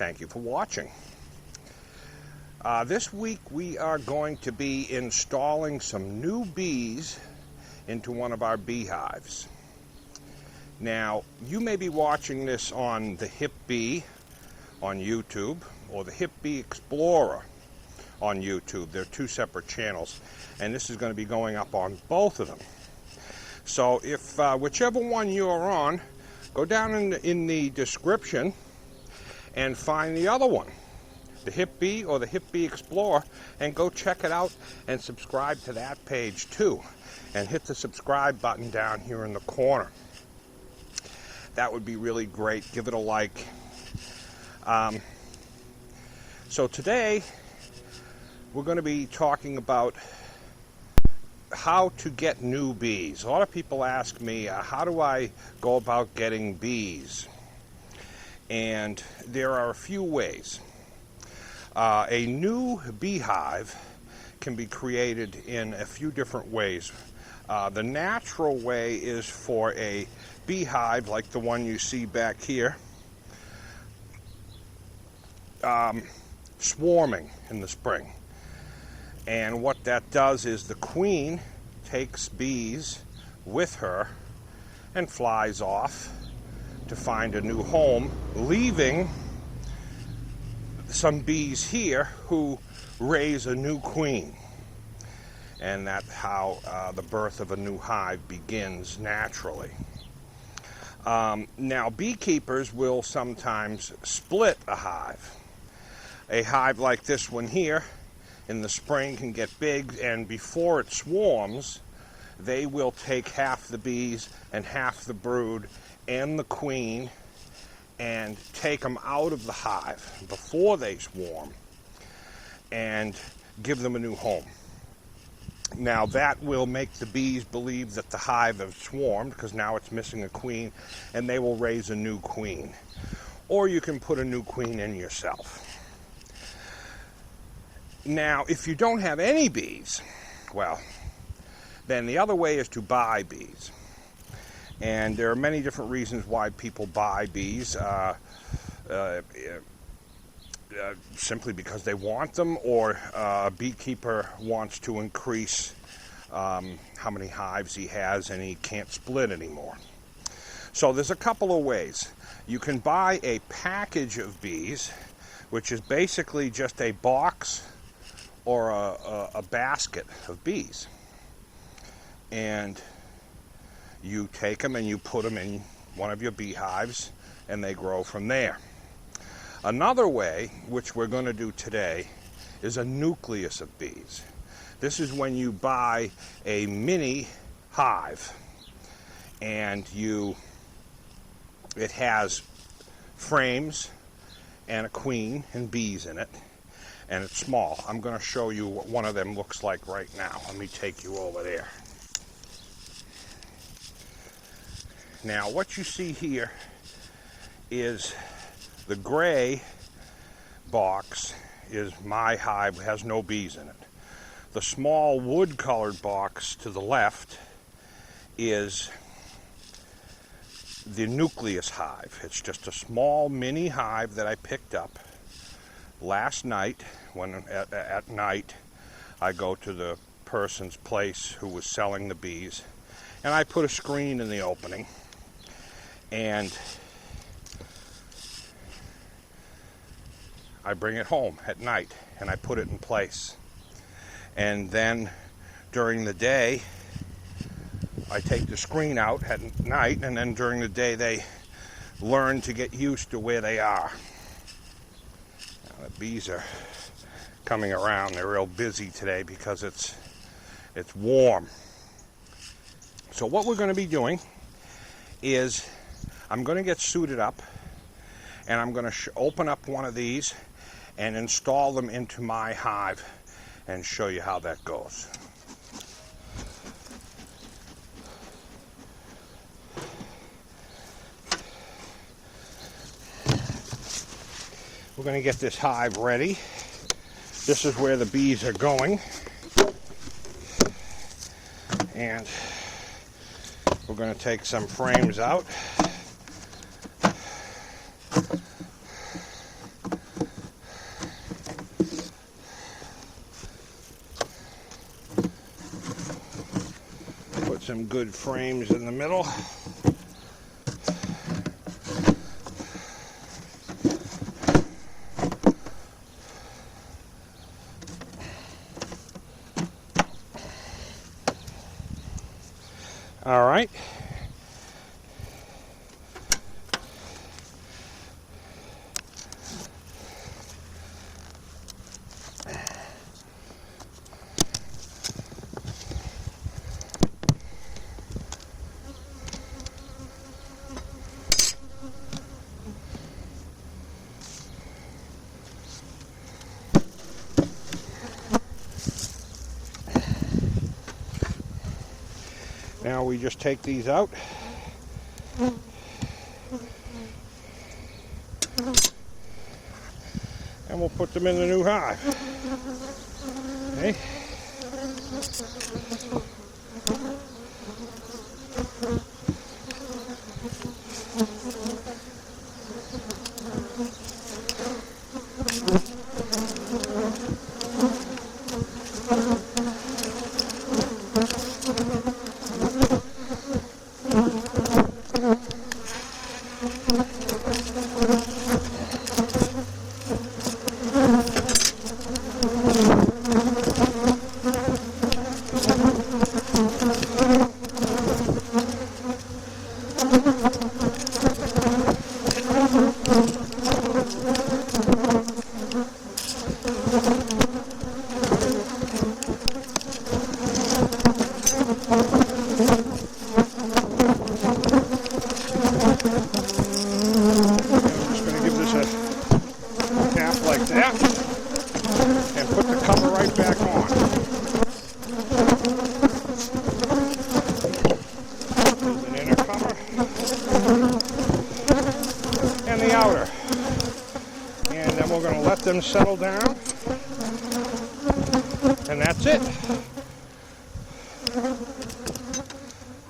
Thank you for watching. This week we are going to be installing some new bees into one of our beehives. Now, you may be watching this on the Hip Bee on YouTube or the Hip Bee Explorer on YouTube. They're two separate channels, and this is going to be going up on both of them. So if whichever one you're on, go down in the description and find the other one, the Hip Bee or the Hip Bee Explorer, and go check it out and subscribe to that page too. And hit the subscribe button down here in the corner. That would be really great. Give it a like. So today we're going to be talking about how to get new bees. A lot of people ask me, how do I go about getting bees? And there are a few ways. A new beehive can be created in a few different ways. The natural way is for a beehive like the one you see back here, swarming in the spring. And what that does is the queen takes bees with her and flies off to find a new home, leaving some bees here who raise a new queen. And that's how the birth of a new hive begins naturally. Now, beekeepers will sometimes split a hive. A hive like this one here in the spring can get big, and before it swarms, they will take half the bees and half the brood and the queen and take them out of the hive before they swarm and give them a new home. Now that will make the bees believe that the hive has swarmed because now it's missing a queen, and they will raise a new queen. Or you can put a new queen in yourself. Now, if you don't have any bees, well, then the other way is to buy bees. And there are many different reasons why people buy bees. Simply because they want them, or a beekeeper wants to increase how many hives he has and he can't split anymore. So there's a couple of ways. You can buy a package of bees, which is basically just a box or a basket of bees. And you take them and you put them in one of your beehives, and they grow from there. Another way, which we're going to do today, is a nucleus of bees. This is when you buy a mini hive, and it has frames and a queen and bees in it, and it's small. I'm going to show you what one of them looks like right now. Let me take you over there. Now, what you see here is the gray box is my hive, has no bees in it. The small wood-colored box to the left is the Nucleus hive. It's just a small mini hive that I picked up last night. When at night I go to the person's place who was selling the bees, and I put a screen in the opening, and I bring it home at night and I put it in place. And then during the day, I take the screen out at night, and then during the day they learn to get used to where they are. Now, the bees are coming around. They're real busy today because it's warm. So what we're going to be doing is I'm going to get suited up, and I'm going to open up one of these and install them into my hive and show you how that goes. We're going to get this hive ready. This is where the bees are going. And we're going to take some frames out. some good frames in the middle. All right. Now we just take these out. And we'll put them in the new hive. Okay. Them settle down, and that's it.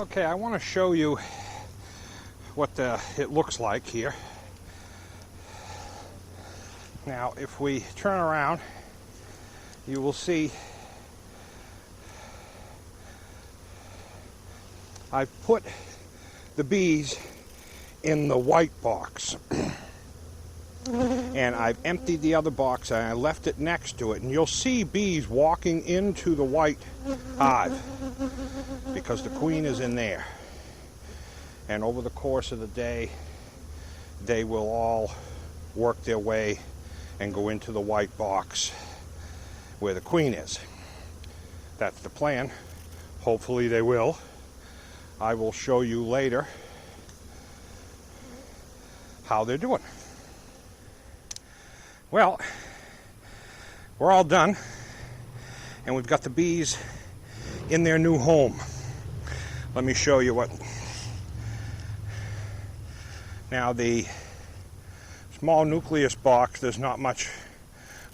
Okay, I want to show you what it looks like here. Now, if we turn around, you will see I've put the bees in the white box. And I've emptied the other box and I left it next to it, and you'll see bees walking into the white hive because the queen is in there. And over the course of the day, they will all work their way and go into the white box where the queen is. That's the plan. Hopefully they will. I will show you later how they're doing. Well, we're all done, and we've got the bees in their new home. Let me show you what. Now, the small nucleus box, there's not much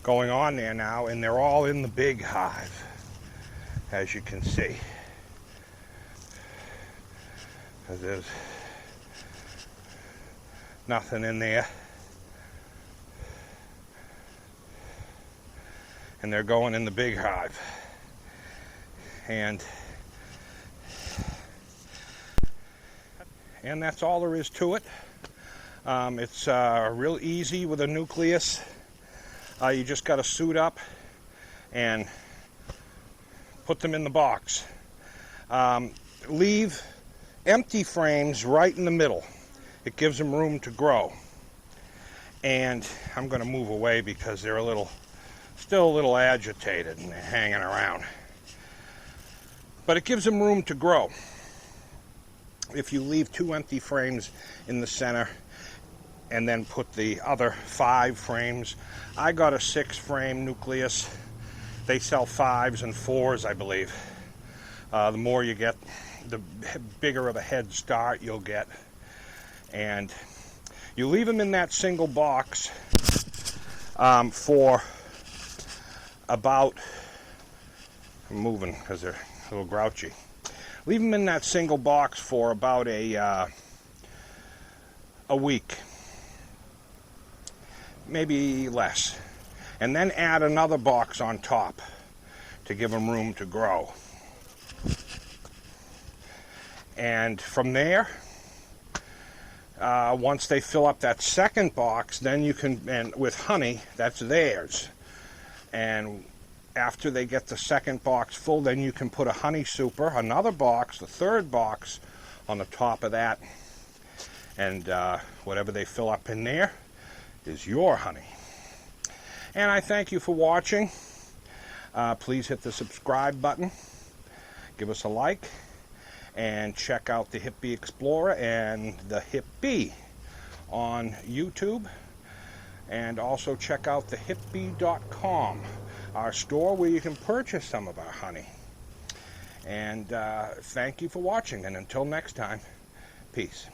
going on there now, and they're all in the big hive, as you can see. There's nothing in there. And they're going in the big hive. And that's all there is to it. It's real easy with a nucleus. You just got to suit up and put them in the box. Leave empty frames right in the middle. It gives them room to grow. And I'm going to move away because they're still a little agitated and they're hanging around. But it gives them room to grow. If you leave 2 empty frames in the center and then put the other 5 frames, I got a 6-frame nucleus. They sell 5s and 4s, I believe. The more you get, the bigger of a head start you'll get. And you leave them in that single box for about, I'm moving because they're a little grouchy. Leave them in that single box for about a week, maybe less, and then add another box on top to give them room to grow. And from there, once they fill up that second box, then you can, and with honey, that's theirs. And after they get the second box full, then you can put a honey super, another box, the third box, on the top of that. And whatever they fill up in there is your honey. And I thank you for watching. Please hit the subscribe button. Give us a like. And check out the Hippie Explorer and the Hippie on YouTube. And also check out the hippie.com, our store where you can purchase some of our honey. And thank you for watching. And until next time, peace.